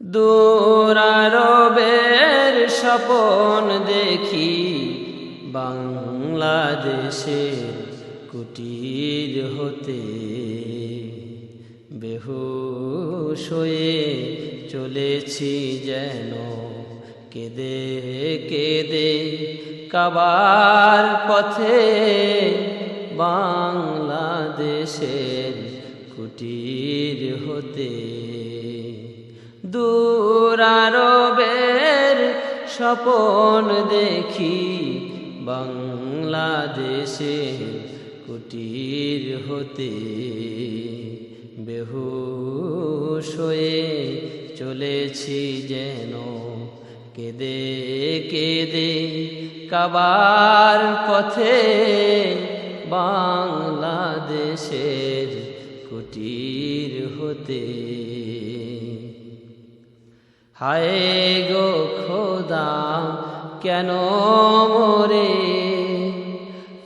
দূর আরবের স্বপন দেখি, বাংলাদেশের কুটির হতে বেহুশ হয়ে চলেছি যেন কেঁদে কেঁদে কাবার পথে। বাংলাদেশের কুটির হতে দূর আরবের স্বপন দেখি, বাংলাদেশের কুটির হতে বেহুশ হয়ে চলেছি যেন কেঁদে কেঁদে কাবার পথে। বাংলাদেশের কুটির হতে হায় গো খোদা কেন মোরে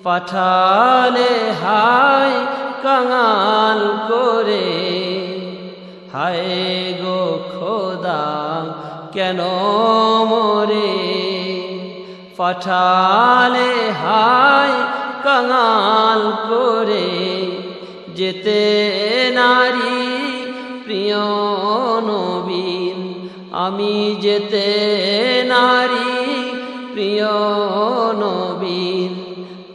পাঠালে হায় কাঙাল করে। হায় গো খোদা কেন মোরে পাঠালে হায় কাঙাল করে। যেতে নারী প্রিয় নবীন, আমি যেতে নারী প্রিয় নবীন।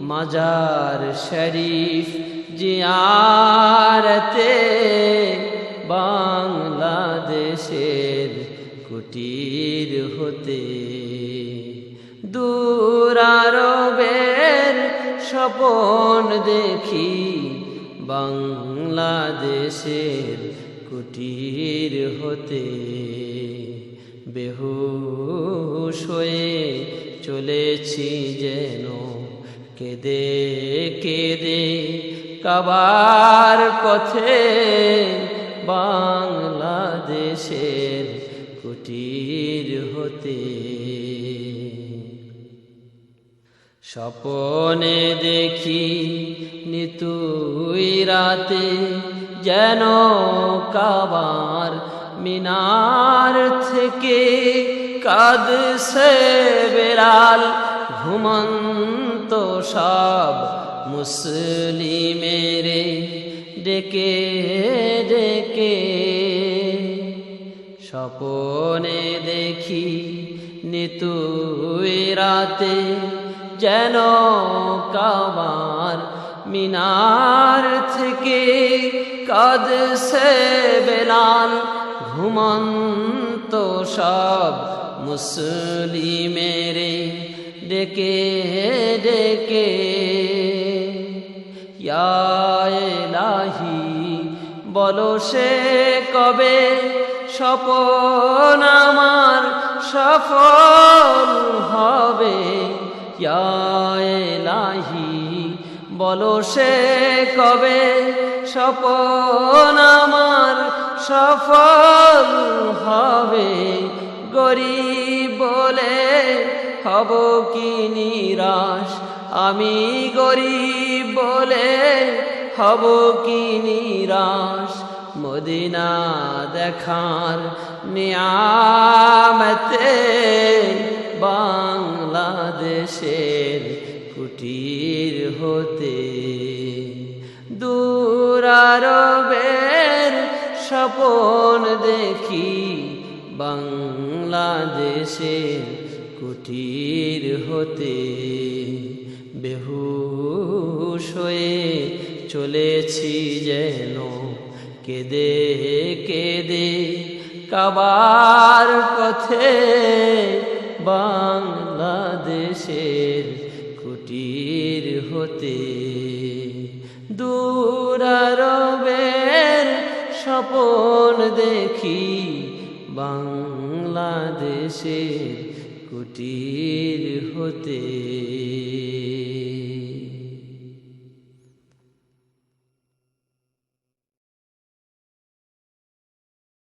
মাজার শরীফ জিয়ারতে বাংলাদেশের কুটির হতে দূর আরবের স্বপন দেখি, বাংলাদেশের কুটির হতে বেহুশ হয়ে চলেছি যেন কেঁদে কেঁদে কাবার পথে। বাংলাদেশের কুটির হতে স্বপনে দেখি নিতুই রাতে যেন কাবার মিনার থেকে কাঁদছে বেলাল। ঘুমন্ত সব মুসলিমেরে ডেকে ডেকে। স্বপনে দেখি নিতুই রাতে যেন কাবার মিনার থেকে কাঁদছে বেলাল। ঘুমন্ত সব মুসলিমেরে ডেকে ডেকে। ইয়া ইলাহি বলো সে কবে স্বপন আমার সফল হবে। ইয়া ইলাহি বলো সে কবে স্বপন আমার সফল হবে। গরিব বলে হব কি নিরাশ, আমি গরিব বলে হব কি নিরাশ। মদিনা দেখার নিয়ামতে বাংলাদেশের কুটির হতে দূর আরবের স্বপন দেখি, বাংলাদেশের কুটির হতে বেহুশ হয়ে চলেছি যেন কেঁদে কেঁদে কাবার পথে। বাংলাদেশের কুটির হতে দূর আরবের স্বপন দেখি, বাংলাদেশের কুটির হতে।